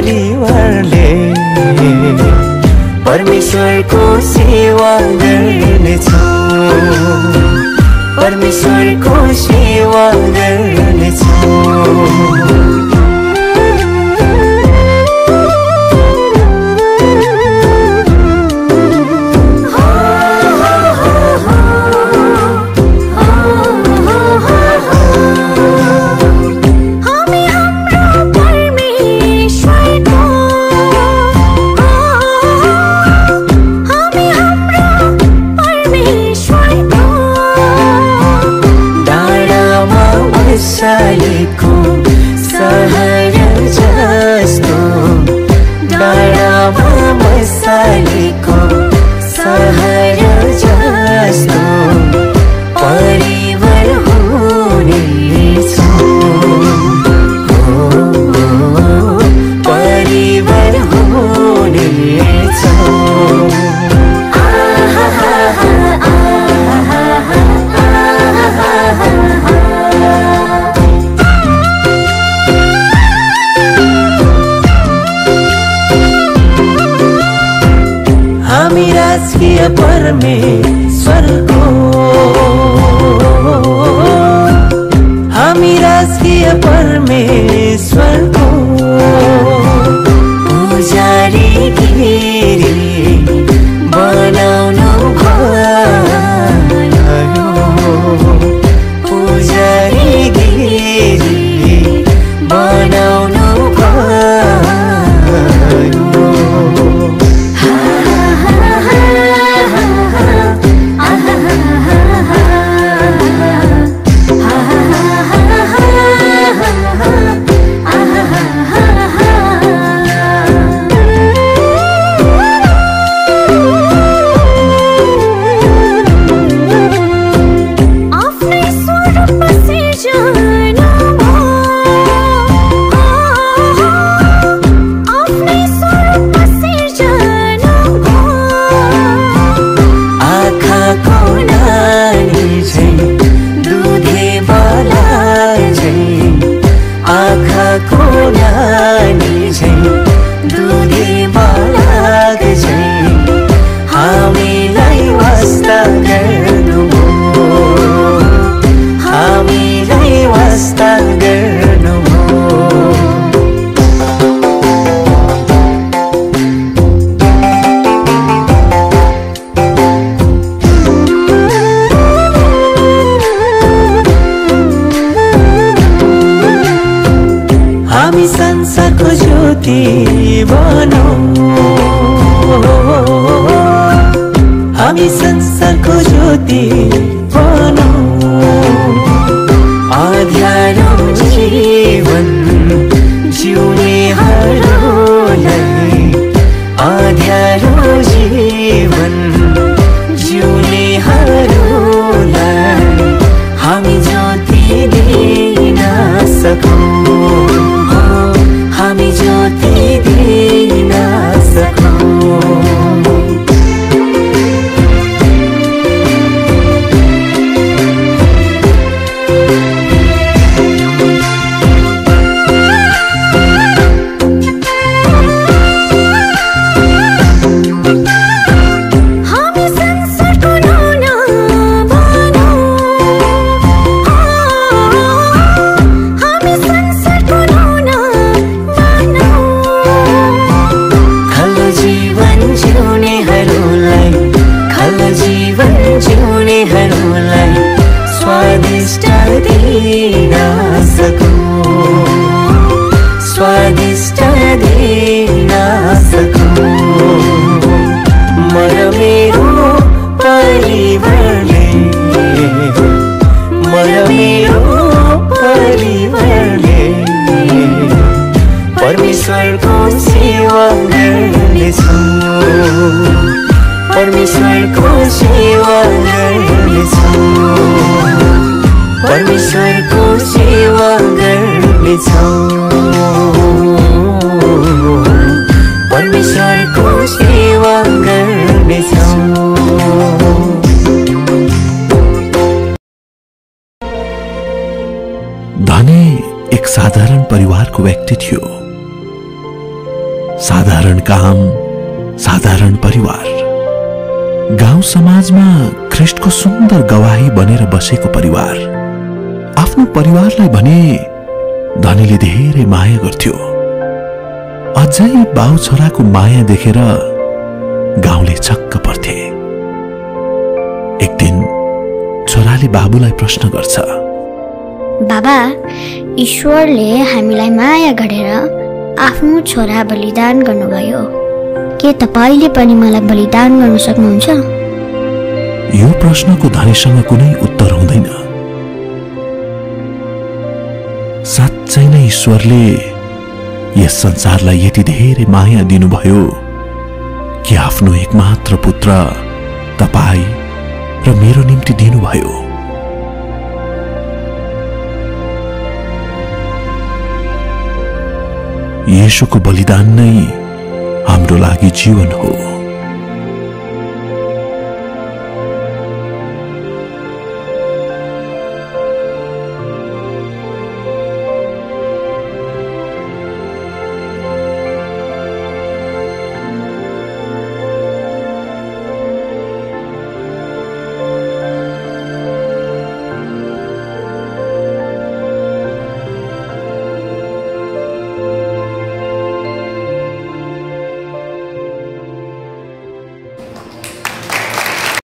परिवारले परमेश्वरको सेवा गर्नेछौँ, परमेश्वरको सेवा गर्नेछौँ। बसालेको सहर जस्तो, डाँडामा बसालेको सहर जस्तो परिवार हुनेछौँ, परिवार हुनेछौँ। हामी राजकीय परमेश्वरको, हामी राजकीय परमेश्वरको पुजारी गिरी बनाउनु भयो, पुजारी गिरी बनाउनु भयो। हामी संसारको ज्योति बनौँ, हामी संसारको ज्योति बनौँ। अँध्यारो जीवन जिउनेहरूलाई, अँध्यारो जीवन जिउनेहरूलाई हामी ज्योति दिन सकौँ, हामी ज्योति दिन सकौँ। स्वादिष्ट दिन सकौँ, स्वादिष्ट दिन सकौँ। म र मेरो परिवारले, म र मेरो परिवारले परमेश्वरको सेवा गर्नेछौँ, परमेश्वरको सेवा गर्नेछौँ, परमेश्वरको सेवा गर्नेछौँ, परमेश्वरको सेवा गर्नेछौँ। धनी एक साधारण परिवारको व्यक्ति थियो। साधारण काम, साधारण परिवार, गाउँ समाजमा ख्रीष्टको सुन्दर गवाही बनेर बसेको परिवार। आफ्नो परिवारलाई भने धनीले धेरै माया गर्थ्यो। अझै बाउ छोराको माया देखेर गाउँले छक्क पर्थे। एक दिन छोराले बाबुलाई प्रश्न गर्छ, बाबा, ईश्वरले हामीलाई माया गरेर आफ्नो छोरा बलिदान गर्नुभयो। के तपाईले पनि मलाई बलिदान गर्न सक्नुहुन्छ? यो प्रश्नको धनीसँग कुनै उत्तर हुँदैन। साँच्चै नै ईश्वरले यस संसारलाई यति धेरै माया दिनुभयो कि आफ्नो एकमात्र पुत्र तपाईँ र मेरो निम्ति दिनुभयो। येशूको बलिदान नै हाम्रो लागि जीवन हो।